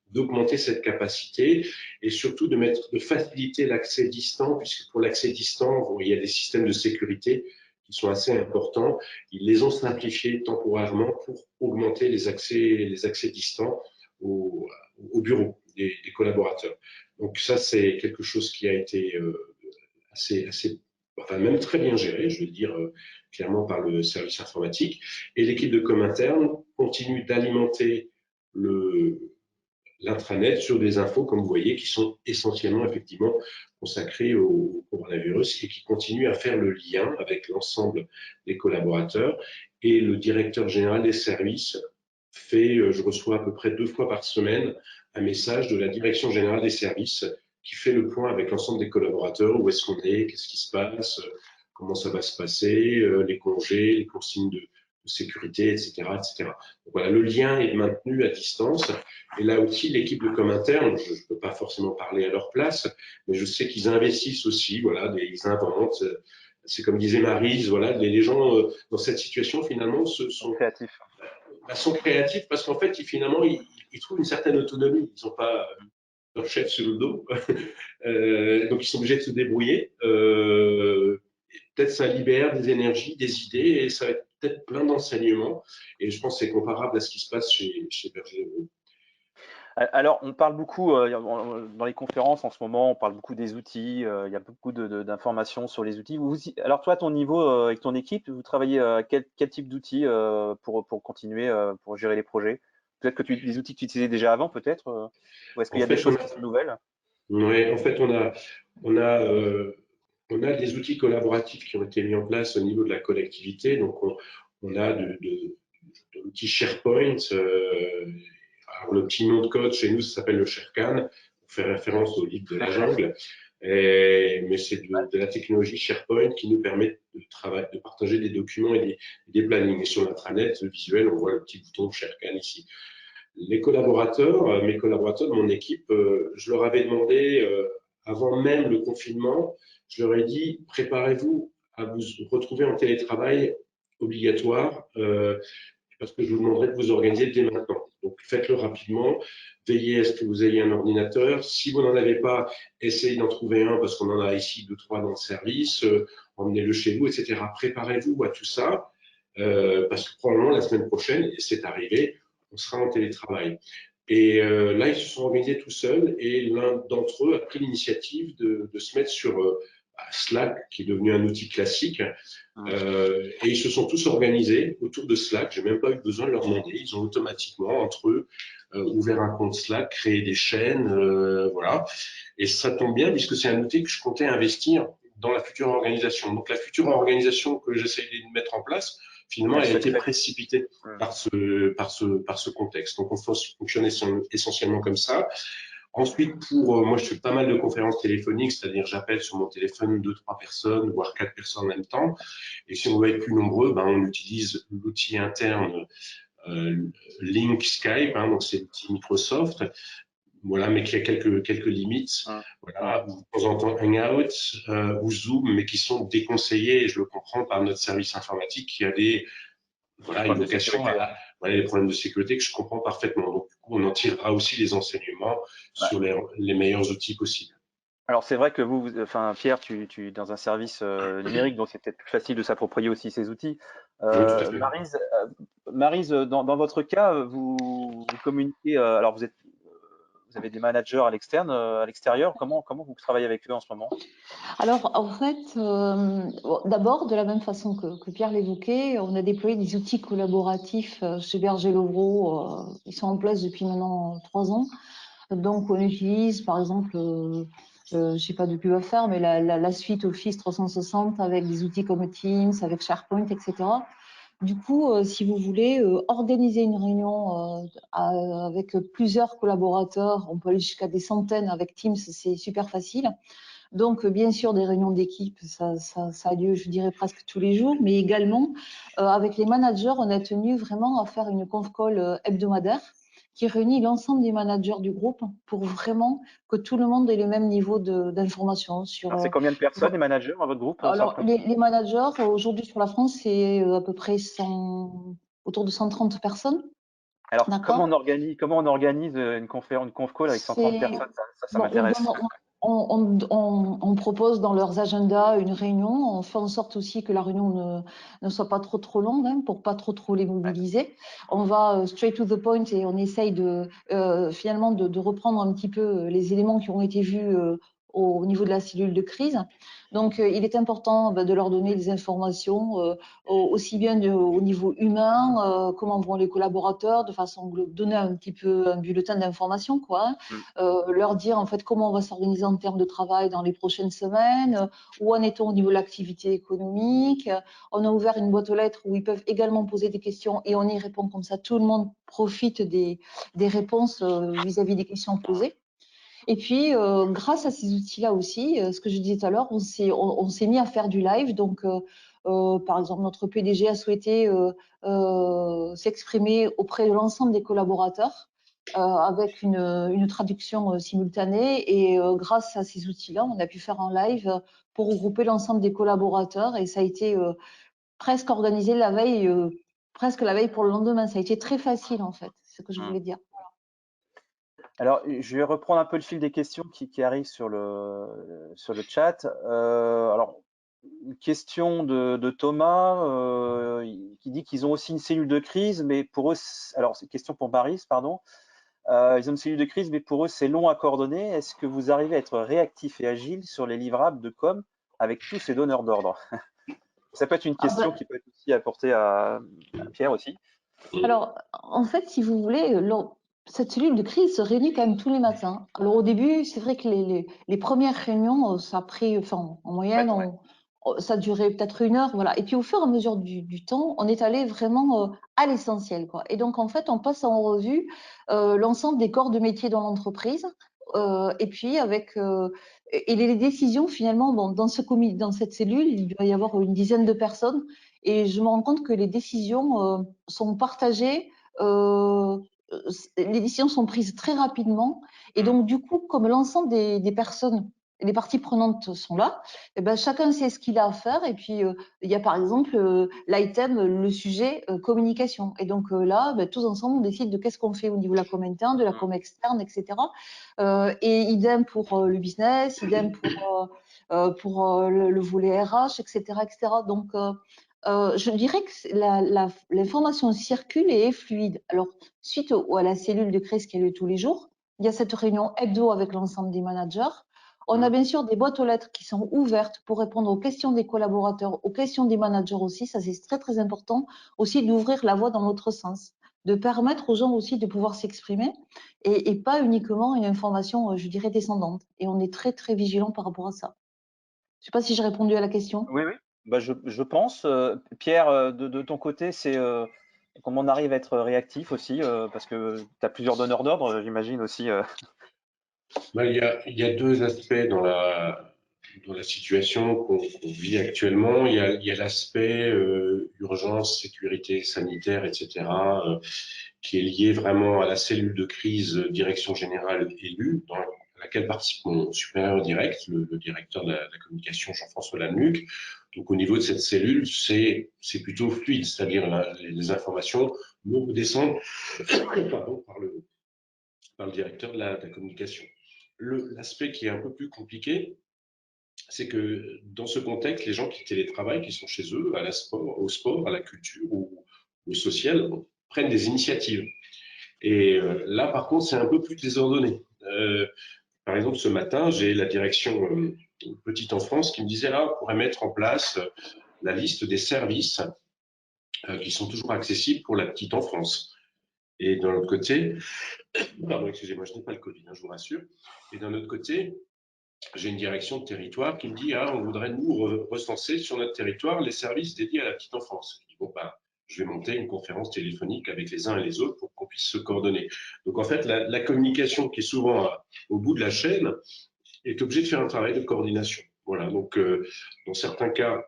d'augmenter cette capacité et surtout de faciliter l'accès distant, puisque pour l'accès distant, bon, il y a des systèmes de sécurité qui sont assez importants. Ils les ont simplifiés temporairement pour augmenter les accès distants au bureau des collaborateurs. Donc ça, c'est quelque chose qui a été enfin même très bien géré, je veux dire clairement par le service informatique. Et l'équipe de com interne continue d'alimenter l'intranet sur des infos, comme vous voyez, qui sont essentiellement, effectivement, consacrées au coronavirus et qui continuent à faire le lien avec l'ensemble des collaborateurs. Et le directeur général des services je reçois à peu près 2 fois par semaine un message de la direction générale des services qui fait le point avec l'ensemble des collaborateurs, où est-ce qu'on est, qu'est-ce qui se passe, comment ça va se passer, les congés, les consignes de sécurité, etc., etc. Donc voilà, le lien est maintenu à distance. Et là aussi, l'équipe de com interne, je ne peux pas forcément parler à leur place, mais je sais qu'ils investissent aussi, voilà, ils inventent. C'est comme disait Maryse, voilà, les gens dans cette situation finalement Créatif. sont créatifs parce qu'en fait, finalement, ils trouvent une certaine autonomie. Ils n'ont pas leur chef sur le dos, donc ils sont obligés de se débrouiller. Peut-être ça libère des énergies, des idées, et ça va être peut-être plein d'enseignements. Et je pense que c'est comparable à ce qui se passe chez Berger. Alors, on parle beaucoup dans les conférences en ce moment, on parle beaucoup des outils, il y a beaucoup d'informations sur les outils. Alors toi, à ton niveau, avec ton équipe, vous travaillez quel type d'outils pour continuer, pour gérer les projets? Peut-être que des outils que tu utilisais déjà avant, peut-être, ou est-ce qu'il En y a des fait, choses qui sont nouvelles? ouais, en fait, on a, on a des outils collaboratifs qui ont été mis en place au niveau de la collectivité. Donc, on a de l'outil SharePoint. Alors, le petit nom de code chez nous, ça s'appelle le ShareCan, pour faire référence au livre de la jungle. Mais c'est de la technologie SharePoint qui nous permet de partager des documents et des plannings. Et sur l'intranet visuel, on voit le petit bouton ShareCan ici. Les collaborateurs, mes collaborateurs de mon équipe, je leur avais demandé, avant même le confinement, je leur ai dit, préparez-vous à vous retrouver en télétravail obligatoire, parce que je vous demanderai de vous organiser dès maintenant. Donc, faites-le rapidement. Veillez à ce que vous ayez un ordinateur. Si vous n'en avez pas, essayez d'en trouver un, parce qu'on en a ici 2-3 dans le service. Emmenez-le chez vous, etc. Préparez-vous à tout ça, parce que probablement la semaine prochaine, et c'est arrivé, on sera en télétravail. Et là, ils se sont organisés tout seuls, et l'un d'entre eux a pris l'initiative de se mettre sur Slack, qui est devenu un outil classique. Et ils se sont tous organisés autour de Slack. J'ai même pas eu besoin de leur demander. Ils ont automatiquement, entre eux, ouvert un compte Slack, créé des chaînes, voilà. Et ça tombe bien puisque c'est un outil que je comptais investir dans la future organisation. Donc la future organisation que j'essaie de mettre en place, finalement, elle a été précipitée par ce contexte. Donc on fonctionne essentiellement comme ça. Ensuite, moi, je fais pas mal de conférences téléphoniques, c'est-à-dire j'appelle sur mon téléphone 2-3 personnes, voire 4 personnes en même temps. Et si on veut être plus nombreux, on utilise l'outil interne Link Skype, donc c'est l'outil Microsoft, voilà, mais qui a quelques limites. Voilà, de temps en temps Hangout ou Zoom, mais qui sont déconseillés, et je le comprends, par notre service informatique qui a une vocation à les problèmes de sécurité que je comprends parfaitement. Donc, du coup, on en tirera aussi les enseignements sur les meilleurs outils possibles. Alors c'est vrai que enfin Pierre, tu es dans un service numérique, donc c'est peut-être plus facile de s'approprier aussi ces outils. Oui, tout à fait. Maryse, dans votre cas, vous communiquez. Alors vous avez des managers à l'extérieur. Comment vous travaillez avec eux en ce moment? Alors, en fait, d'abord, de la même façon que Pierre l'évoquait, on a déployé des outils collaboratifs chez Berger-Levrault. Ils sont en place depuis maintenant 3 ans. Donc, on utilise, par exemple, je ne sais pas de qui va faire, mais la suite Office 360 avec des outils comme Teams, avec SharePoint, etc. Du coup, si vous voulez organiser une réunion avec plusieurs collaborateurs, on peut aller jusqu'à des centaines avec Teams, c'est super facile. Donc, bien sûr, des réunions d'équipe, ça a lieu, je dirais, presque tous les jours, mais également, avec les managers, on a tenu vraiment à faire une conf call hebdomadaire qui réunit l'ensemble des managers du groupe pour vraiment que tout le monde ait le même niveau d'information sur… Alors c'est combien de personnes, les managers dans votre groupe? Alors, les managers, aujourd'hui sur la France, c'est à peu près autour de 130 personnes. Alors, comment D'accord. on organise une conf call avec 130 personnes? Ça m'intéresse. On propose dans leurs agendas une réunion. On fait en sorte aussi que la réunion ne soit pas trop longue, pour pas trop les mobiliser. On va straight to the point et on essaye finalement de reprendre un petit peu les éléments qui ont été vus au niveau de la cellule de crise. Donc, il est important de leur donner des informations aussi bien au niveau humain, comment vont les collaborateurs, de façon donner un petit peu un bulletin d'information, quoi. Leur dire en fait comment on va s'organiser en termes de travail dans les prochaines semaines, où en est-on au niveau de l'activité économique. On a ouvert une boîte aux lettres où ils peuvent également poser des questions et on y répond comme ça. Tout le monde profite des réponses vis-à-vis des questions posées. Et puis, grâce à ces outils-là aussi, ce que je disais tout à l'heure, on s'est mis à faire du live. Donc, par exemple, notre PDG a souhaité s'exprimer auprès de l'ensemble des collaborateurs avec une traduction simultanée. Et grâce à ces outils-là, on a pu faire un live pour regrouper l'ensemble des collaborateurs. Et ça a été presque organisé la veille, presque la veille pour le lendemain. Ça a été très facile, en fait, c'est ce que je voulais dire. Alors, je vais reprendre un peu le fil des questions qui arrivent sur le chat. Alors, une question de Thomas qui dit qu'ils ont aussi une cellule de crise, mais pour eux, alors c'est une question pour Baris, pardon. Ils ont une cellule de crise, mais pour eux, c'est long à coordonner. Est-ce que vous arrivez à être réactif et agile sur les livrables de com avec tous ces donneurs d'ordre? Ça peut être une question qui peut être aussi apportée à Pierre aussi. Alors, en fait, si vous voulez, cette cellule de crise se réunit quand même tous les matins. Alors, au début, c'est vrai que les premières réunions, ça a pris, enfin, en moyenne, ça durait peut-être 1 heure, voilà. Et puis, au fur et à mesure du temps, on est allé vraiment à l'essentiel, quoi. Et donc, en fait, on passe en revue l'ensemble des corps de métier dans l'entreprise. Et puis, et les décisions, finalement, bon, dans cette cellule, il doit y avoir une dizaine de personnes. Et je me rends compte que les décisions sont partagées, les décisions sont prises très rapidement. Et donc, du coup, comme l'ensemble des personnes, les parties prenantes sont là, et ben, chacun sait ce qu'il a à faire. Et puis, il y a par exemple l'item, le sujet communication. Et donc là, ben, tous ensemble, on décide de qu'est-ce qu'on fait au niveau de la com interne, de la com externe, etc. Et idem pour le business, idem pour le volet RH, etc., etc. Donc, je dirais que l'information circule et est fluide. Alors, suite à la cellule de crise qui a lieu tous les jours, il y a cette réunion hebdo avec l'ensemble des managers. On a bien sûr des boîtes aux lettres qui sont ouvertes pour répondre aux questions des collaborateurs, aux questions des managers aussi. Ça, c'est très, très important aussi d'ouvrir la voie dans l'autre sens, de permettre aux gens aussi de pouvoir s'exprimer et pas uniquement une information, je dirais, descendante. Et on est très, très vigilant par rapport à ça. Je ne sais pas si j'ai répondu à la question. Oui, oui. Bah, je pense. Pierre, de ton côté, c'est comment on arrive à être réactif aussi, parce que tu as plusieurs donneurs d'ordre, j'imagine aussi. Ben, il y a deux aspects dans la situation qu'on vit actuellement. Il y a l'aspect urgence, sécurité sanitaire, etc., qui est lié vraiment à la cellule de crise direction générale élue, dans laquelle participe mon supérieur direct, le directeur de la communication Jean-François Lannec'h. Donc au niveau de cette cellule, c'est plutôt fluide, c'est-à-dire les informations nous descendent pardon, par le directeur de la communication. L'aspect qui est un peu plus compliqué, c'est que dans ce contexte, les gens qui télétravaillent, qui sont chez eux, au sport, à la culture ou au social, prennent des initiatives. Et là, par contre, c'est un peu plus désordonné. Par exemple, ce matin, j'ai la direction Petite Enfance qui me disait, là, on pourrait mettre en place la liste des services qui sont toujours accessibles pour la petite enfance. Et d'un autre côté, pardon, excusez-moi, je n'ai pas le Covid, hein, je vous rassure. Et d'un autre côté, j'ai une direction de territoire qui me dit, ah, on voudrait nous recenser sur notre territoire les services dédiés à la petite enfance. Je dis, bon, bah, je vais monter une conférence téléphonique avec les uns et les autres pour qu'on puisse se coordonner. Donc, en fait, la communication qui est souvent au bout de la chaîne est obligée de faire un travail de coordination. Voilà. Donc, dans certains cas,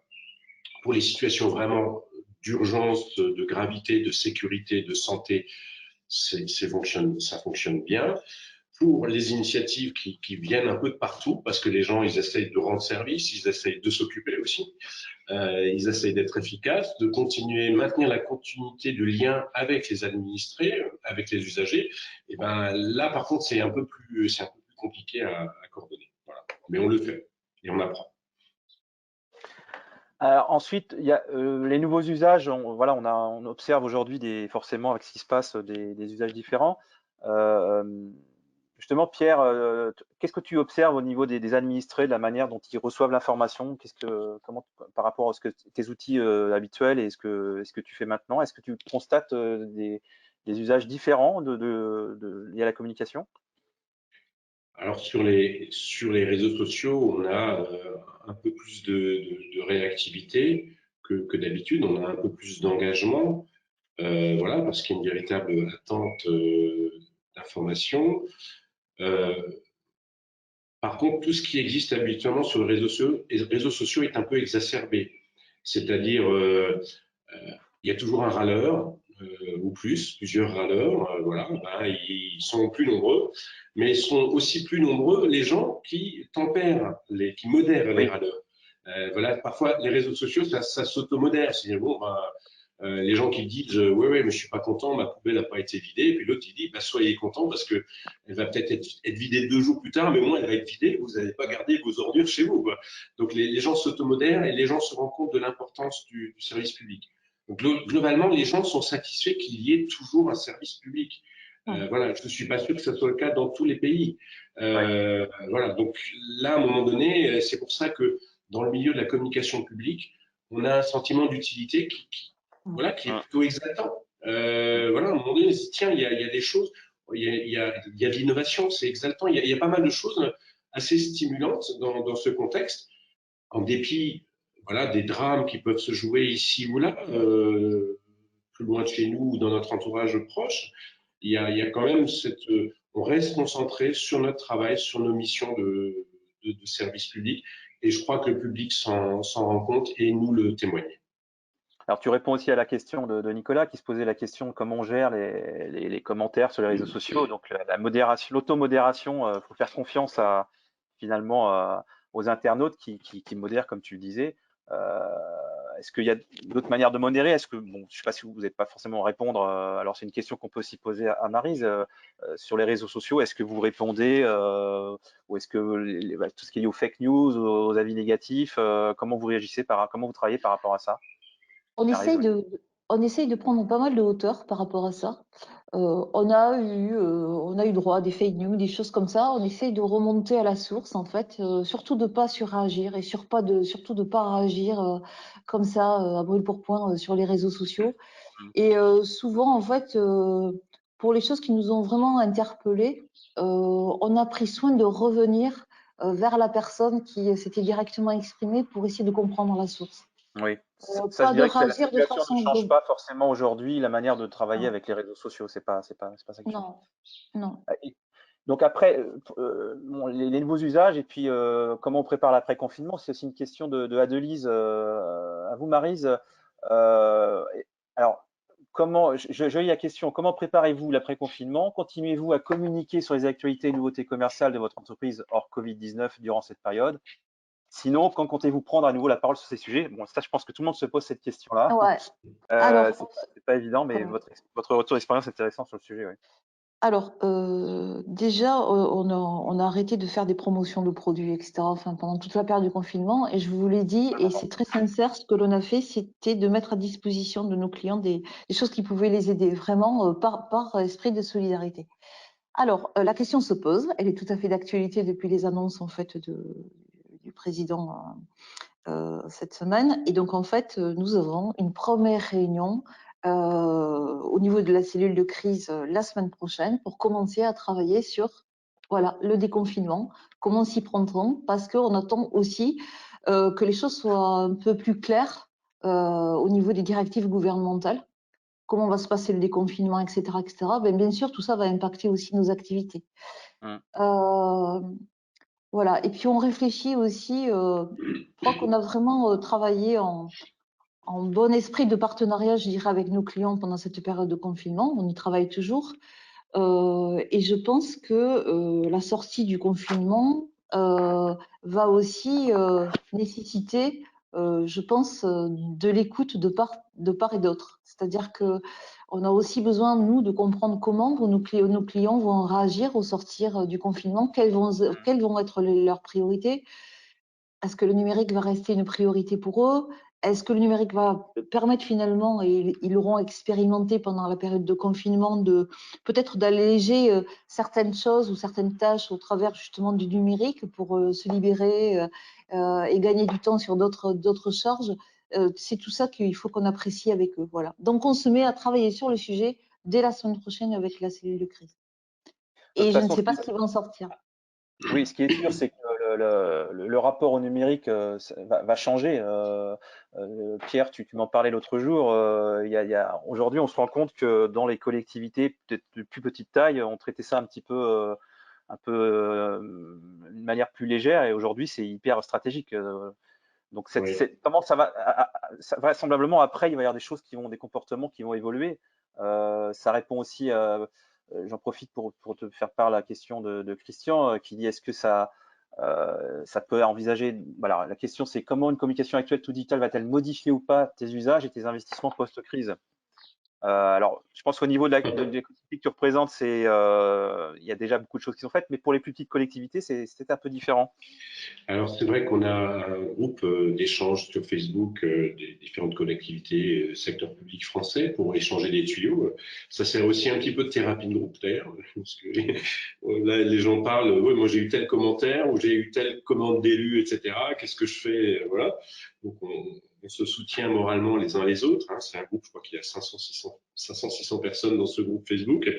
pour les situations vraiment d'urgence, de gravité, de sécurité, de santé, ça fonctionne bien. Pour les initiatives qui viennent un peu de partout, parce que les gens, ils essayent de rendre service, ils essayent de s'occuper aussi, ils essayent d'être efficaces, de continuer, maintenir la continuité du lien avec les administrés, avec les usagers. Et ben là, par contre, c'est un peu plus compliqué à coordonner. Voilà. Mais on le fait et on apprend. Ensuite, il y a les nouveaux usages. Voilà, on observe aujourd'hui forcément avec ce qui se passe des usages différents. Justement, Pierre, qu'est-ce que tu observes au niveau des administrés, de la manière dont ils reçoivent l'information? Comment, par rapport à tes outils habituels et ce que tu fais maintenant, est-ce que tu constates des usages différents liés à la communication? Alors sur les réseaux sociaux, on a un peu plus de réactivité que d'habitude, on a un peu plus d'engagement, voilà, parce qu'il y a une véritable attente d'information. Euh, Par contre, tout ce qui existe habituellement sur les réseaux sociaux est un peu exacerbé. C'est-à-dire, il y a toujours un râleur, ou plusieurs râleurs, voilà, ben, ils sont plus nombreux, mais ils sont aussi plus nombreux les gens qui tempèrent, qui modèrent les Oui, râleurs. Voilà, parfois les réseaux sociaux, ça s'automodère. C'est-à-dire, bon, ben, les gens qui disent ouais, ouais, mais je suis pas content, ma poubelle n'a pas été vidée, et puis l'autre il dit bah, soyez content parce que elle va peut-être être vidée 2 jours plus tard, mais au moins elle va être vidée, vous n'allez pas garder vos ordures chez vous, quoi. Donc les gens s'automodèrent et les gens se rendent compte de l'importance du service public. Donc globalement, les gens sont satisfaits qu'il y ait toujours un service public. Voilà, je ne suis pas sûr que ce soit le cas dans tous les pays. oui. Voilà, donc là, à un moment donné, c'est pour ça que dans le milieu de la communication publique, on a un sentiment d'utilité voilà, qui est Mm, plutôt exaltant. mm. Voilà, à un moment donné, on se dit, tiens, il y a des choses, il y a de l'innovation, c'est exaltant, il y a pas mal de choses assez stimulantes dans ce contexte, en dépit voilà, des drames qui peuvent se jouer ici ou là, plus loin de chez nous ou dans notre entourage proche. Il y a quand même on reste concentré sur notre travail, sur nos missions de service public, et je crois que le public s'en rend compte et nous le témoigne. Alors, tu réponds aussi à la question de Nicolas qui se posait la question de comment on gère les commentaires sur les réseaux sociaux. Donc, la modération, l'automodération, faut faire confiance finalement aux internautes qui modèrent, comme tu le disais. Euh, Est-ce qu'il y a d'autres manières de modérer? Est-ce que, bon, je ne sais pas si vous n'êtes pas forcément à répondre. Alors, c'est une question qu'on peut aussi poser à Maryse. Sur les réseaux sociaux, est-ce que vous répondez ou est-ce que tout ce qui est lié aux fake news, aux avis négatifs, comment vous réagissez comment vous travaillez par rapport à ça? On Maryse, essaye oui. on essaye de prendre pas mal de hauteur par rapport à ça. On a eu droit à des fake news, des choses comme ça. On essaye de remonter à la source, en fait, surtout de pas surréagir et surtout de pas réagir comme ça à brûle-pourpoint sur les réseaux sociaux. Mm. Et souvent, en fait, pour les choses qui nous ont vraiment interpellés, on a pris soin de revenir vers la personne qui s'était directement exprimée pour essayer de comprendre la source. Oui, ça, je Pas de dirais que la réagir de situation ne façon change globale. pas forcément aujourd'hui la manière de travailler Non, avec les réseaux sociaux. C'est pas ça qui change. non, non. Donc après, bon, les nouveaux usages et puis comment on prépare l'après-confinement, c'est aussi une question de Adelise à vous, Maryse. Alors, je lis la question, comment préparez-vous l'après-confinement? Continuez-vous à communiquer sur les actualités et nouveautés commerciales de votre entreprise hors Covid-19 durant cette période? Sinon, quand comptez-vous prendre à nouveau la parole sur ces sujets? Bon, ça, je pense que tout le monde se pose cette question-là. Ouais. Alors, C'est pas évident, mais euh, votre retour d'expérience est intéressant sur le sujet, oui. déjà, on a arrêté de faire des promotions de produits, etc. Enfin, pendant toute la période du confinement. Et je vous l'ai dit, et c'est très sincère, ce que l'on a fait, c'était de mettre à disposition de nos clients des choses qui pouvaient les aider, vraiment par esprit de solidarité. Alors, la question se pose, elle est tout à fait d'actualité depuis les annonces en fait du président cette semaine. Et donc, en fait, nous avons une première réunion au niveau de la cellule de crise la semaine prochaine pour commencer à travailler sur voilà, le déconfinement, comment s'y prendront, parce qu'on attend aussi que les choses soient un peu plus claires au niveau des directives gouvernementales, comment va se passer le déconfinement, etc. etc. Bien sûr, tout ça va impacter aussi nos activités. Mm. Euh, voilà. Et puis on réfléchit aussi, je crois qu'on a vraiment travaillé en bon esprit de partenariat, je dirais, avec nos clients pendant cette période de confinement. On y travaille toujours. Et je pense que la sortie du confinement va aussi nécessiter, je pense, de l'écoute de part et d'autre. C'est-à-dire que on a aussi besoin, nous, de comprendre comment nos clients vont réagir au sortir du confinement, quelles vont être leurs priorités. Est-ce que le numérique va rester une priorité pour eux? est-ce que le numérique va permettre finalement, et ils l'auront expérimenté pendant la période de confinement, de peut-être d'alléger certaines choses ou certaines tâches au travers justement du numérique pour se libérer et gagner du temps sur d'autres charges. C'est tout ça qu'il faut qu'on apprécie avec eux. Voilà. Donc on se met à travailler sur le sujet dès la semaine prochaine avec la cellule de crise. De toute Et je ne façon, sais pas ce qui va en sortir. oui, ce qui est sûr, c'est que le rapport au numérique va changer. Pierre, tu m'en parlais l'autre jour. Aujourd'hui, on se rend compte que dans les collectivités peut-être de plus petite taille, on traitait ça d'une manière plus légère, et aujourd'hui, c'est hyper stratégique. Donc, Oui. comment ça va vraisemblablement, après, il va y avoir des comportements qui vont évoluer. Ça répond aussi, j'en profite pour te faire part de la question de Christian, qui dit est-ce que ça peut envisager. Voilà, la question, c'est comment une communication actuelle tout digitale va-t-elle modifier ou pas tes usages et tes investissements post-crise? Alors, je pense qu'au niveau des collectivités que tu représentes, il y a déjà beaucoup de choses qui sont faites, mais pour les plus petites collectivités, c'est un peu différent. Alors, c'est vrai qu'on a un groupe d'échange sur Facebook des différentes collectivités, secteur public français pour échanger des tuyaux. Ça sert aussi un petit peu de thérapie de groupe d'ailleurs, parce que là, les gens parlent, ouais, moi j'ai eu tel commentaire ou j'ai eu telle commande d'élu, etc. Qu'est-ce que je fais? Voilà. Donc, on se soutient moralement les uns les autres. Hein. C'est un groupe, je crois qu'il y a 500-600 personnes dans ce groupe Facebook.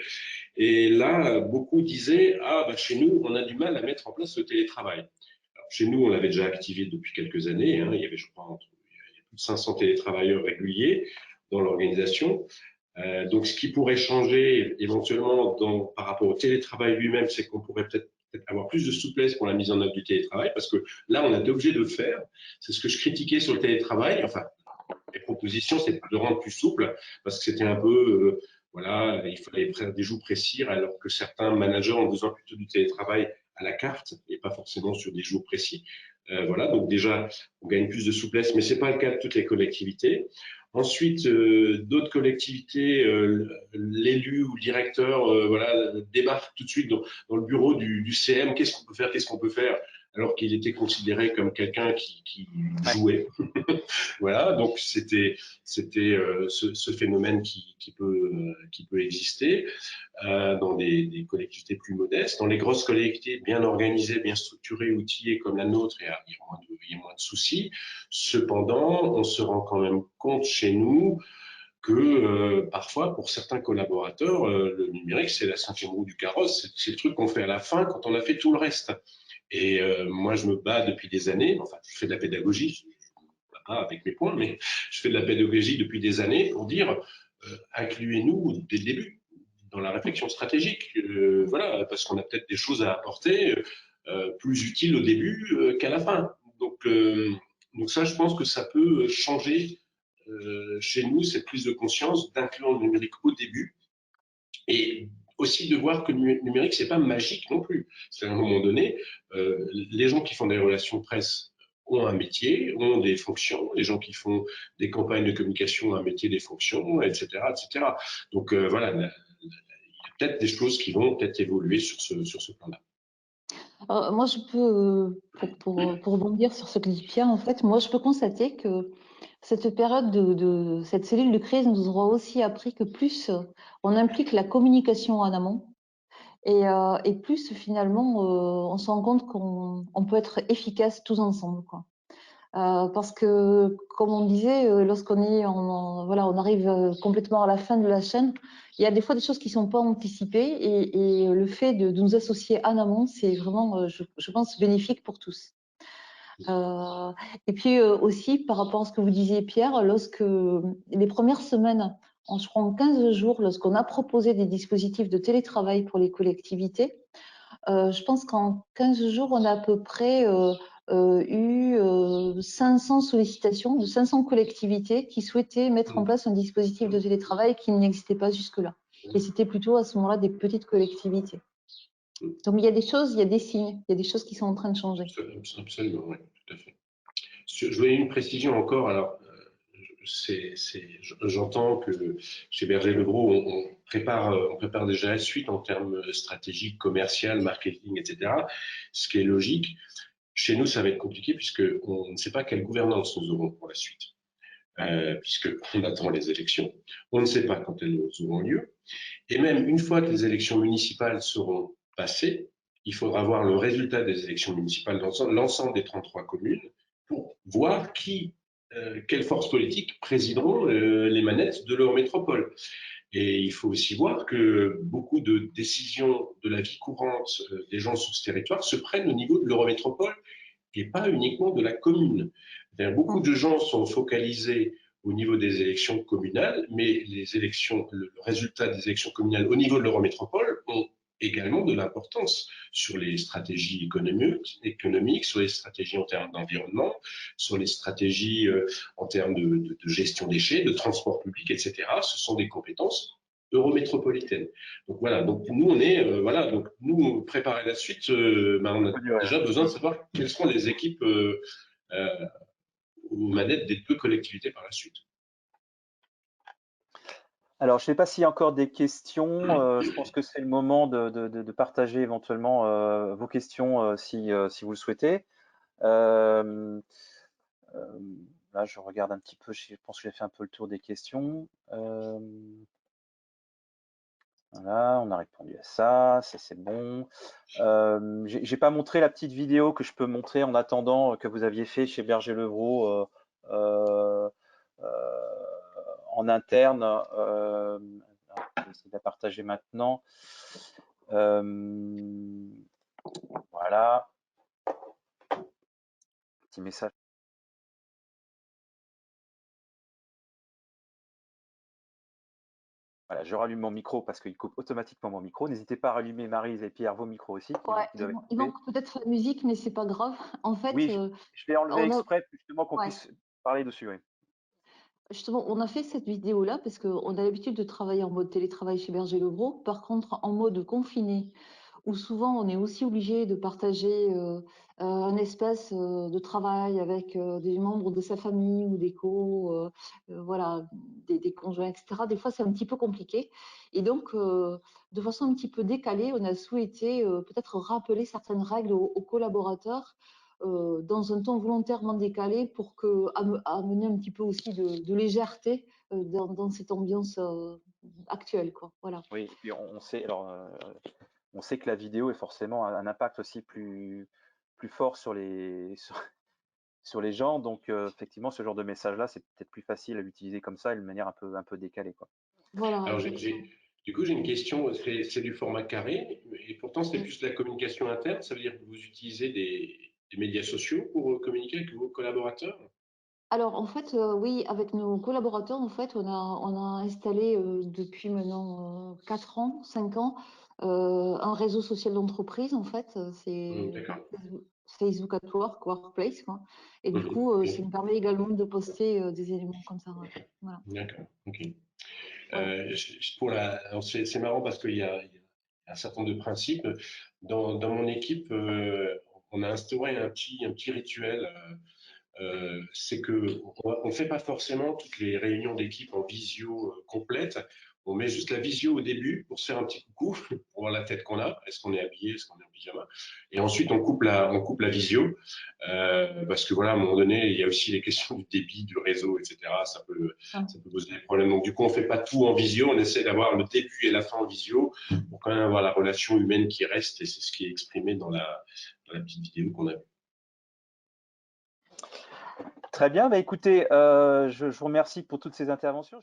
Et là, beaucoup disaient, ah, bah, chez nous, on a du mal à mettre en place le télétravail. Chez nous, on l'avait déjà activé depuis quelques années. Hein. Il y avait, je crois, il y a plus de 500 télétravailleurs réguliers dans l'organisation. Donc, ce qui pourrait changer éventuellement par rapport au télétravail lui-même, c'est qu'on pourrait peut-être avoir plus de souplesse pour la mise en œuvre du télétravail, parce que là, on a été obligé de le faire. C'est ce que je critiquais sur le télétravail. Enfin, les propositions, c'est de rendre plus souple, parce que c'était un peu, voilà, il fallait des jours précis, alors que certains managers ont besoin plutôt du télétravail à la carte et pas forcément sur des jours précis. Voilà, donc déjà, on gagne plus de souplesse, mais c'est pas le cas de toutes les collectivités. Ensuite, d'autres collectivités, l'élu ou le directeur, voilà, débarque tout de suite dans le bureau du CM. Qu'est-ce qu'on peut faire? Qu'est-ce qu'on peut faire? Alors qu'il était considéré comme quelqu'un qui jouait. Voilà, donc c'était ce phénomène qui peut exister dans des collectivités plus modestes. Dans les grosses collectivités bien organisées, bien structurées, outillées comme la nôtre, il y a moins de soucis. Cependant, on se rend quand même compte chez nous que parfois, pour certains collaborateurs, le numérique, c'est la cinquième roue du carrosse. C'est le truc qu'on fait à la fin quand on a fait tout le reste. Et moi, je me bats depuis des années. Enfin, je fais de la pédagogie, pas avec mes points, mais je fais de la pédagogie depuis des années pour dire incluez-nous dès le début dans la réflexion stratégique. Voilà, parce qu'on a peut-être des choses à apporter plus utiles au début qu'à la fin. Donc ça, je pense que ça peut changer chez nous cette prise de conscience d'inclure le numérique au début et aussi de voir que le numérique, c'est pas magique non plus. C'est à un moment donné, les gens qui font des relations presse ont un métier, ont des fonctions. Les gens qui font des campagnes de communication ont un métier, des fonctions, etc., etc. Donc voilà, il y a peut-être des choses qui vont peut-être évoluer sur ce plan-là. Moi, je peux, pour rebondir sur ce que dit Pierre, en fait, moi, je peux constater que cette période cette cellule de crise nous aura aussi appris que plus on implique la communication en amont, et plus finalement, on se rend compte qu'on peut être efficace tous ensemble, quoi. Parce que, comme on disait, lorsqu'on est voilà, on arrive complètement à la fin de la chaîne, il y a des fois des choses qui ne sont pas anticipées, et le fait de nous associer en amont, c'est vraiment, je pense, bénéfique pour tous. Et puis aussi, par rapport à ce que vous disiez, Pierre, lorsque les premières semaines, je crois en 15 jours, lorsqu'on a proposé des dispositifs de télétravail pour les collectivités, je pense qu'en 15 jours, on a à peu près eu 500 sollicitations de 500 collectivités qui souhaitaient mettre en place un dispositif de télétravail qui n'existait pas jusque-là. Et c'était plutôt à ce moment-là des petites collectivités. Donc il y a des choses, il y a des signes, il y a des choses qui sont en train de changer. Absolument, oui, tout à fait. Je voulais une précision encore. Alors, j'entends que chez Berger-Lebros, on prépare déjà la suite en termes stratégiques, commercial, marketing, etc. Ce qui est logique. Chez nous, ça va être compliqué puisqu'on ne sait pas quelle gouvernance nous aurons pour la suite. puisqu'on attend les élections. On ne sait pas quand elles auront lieu. Et même une fois que les élections municipales seront passées, il faudra voir le résultat des élections municipales dans l'ensemble des 33 communes pour voir quelles forces politiques présideront les manettes de leur métropole. Et il faut aussi voir que beaucoup de décisions de la vie courante des gens sur ce territoire se prennent au niveau de l'Eurométropole et pas uniquement de la commune. Beaucoup de gens sont focalisés au niveau des élections communales, mais le résultat des élections communales au niveau de l'Eurométropole ont également de l'importance sur les stratégies économiques, sur les stratégies en termes d'environnement, sur les stratégies en termes de gestion des déchets, de transport public, etc. Ce sont des compétences eurométropolitaines. Donc voilà, donc nous on est donc nous préparer la suite, on a déjà besoin de savoir quelles seront les équipes aux manettes des deux collectivités par la suite. Alors, je ne sais pas s'il y a encore des questions. Je pense que c'est le moment de partager éventuellement vos questions si vous le souhaitez. Là, je regarde un petit peu, je pense que j'ai fait un peu le tour des questions. Voilà, on a répondu à ça c'est bon. J'ai pas montré la petite vidéo que je peux montrer en attendant que vous aviez fait chez Berger-Levrault en interne. Je vais essayer de la partager maintenant. Voilà. Petit message. Voilà, je rallume mon micro parce qu'il coupe automatiquement mon micro. N'hésitez pas à rallumer Maryse et Pierre vos micros aussi. Il manque peut-être la musique, mais c'est pas grave. En fait, oui, je l'ai enlevé exprès justement qu'on puisse parler dessus. Oui. Justement, on a fait cette vidéo-là parce qu'on a l'habitude de travailler en mode télétravail chez Berger-Levrault. Par contre, en mode confiné, où souvent on est aussi obligé de partager un espace de travail avec des membres de sa famille ou des voilà, des conjoints, etc. Des fois, c'est un petit peu compliqué. Et donc, de façon un petit peu décalée, on a souhaité peut-être rappeler certaines règles aux collaborateurs dans un ton volontairement décalé pour amener un petit peu aussi de légèreté dans cette ambiance actuelle, quoi. Voilà. Oui, et puis on sait, on sait que la vidéo est forcément un impact aussi plus fort sur les gens. Donc effectivement, ce genre de message-là, c'est peut-être plus facile à l'utiliser comme ça, et de manière un peu décalée, quoi. Voilà. Alors du coup, j'ai une question. C'est du format carré, et pourtant c'est plus de la communication interne. Ça veut dire que vous utilisez des médias sociaux pour communiquer avec vos collaborateurs? Alors en fait, oui, avec nos collaborateurs, en fait, on a installé depuis maintenant 4 ans, 5 ans, un réseau social d'entreprise. En fait, c'est Facebook at Work, Workplace, quoi. Et du coup, ça nous permet également de poster des éléments comme ça. Ouais. Voilà. D'accord, ok. Voilà. C'est marrant parce qu'il y a un certain nombre de principes. Dans mon équipe, on a instauré un petit rituel. C'est que on fait pas forcément toutes les réunions d'équipe en visio complète. On met juste la visio au début pour se faire un petit coucou, pour voir la tête qu'on a. Est-ce qu'on est habillé, est-ce qu'on est en pyjama? Et ensuite, on coupe la visio. Parce que voilà, à un moment donné, il y a aussi les questions du débit, du réseau, etc. Ça peut poser des problèmes. Donc, du coup, on fait pas tout en visio. On essaie d'avoir le début et la fin en visio pour quand même avoir la relation humaine qui reste. Et c'est ce qui est exprimé dans la petite vidéo qu'on a vue. Très bien, bah écoutez, je vous remercie pour toutes ces interventions.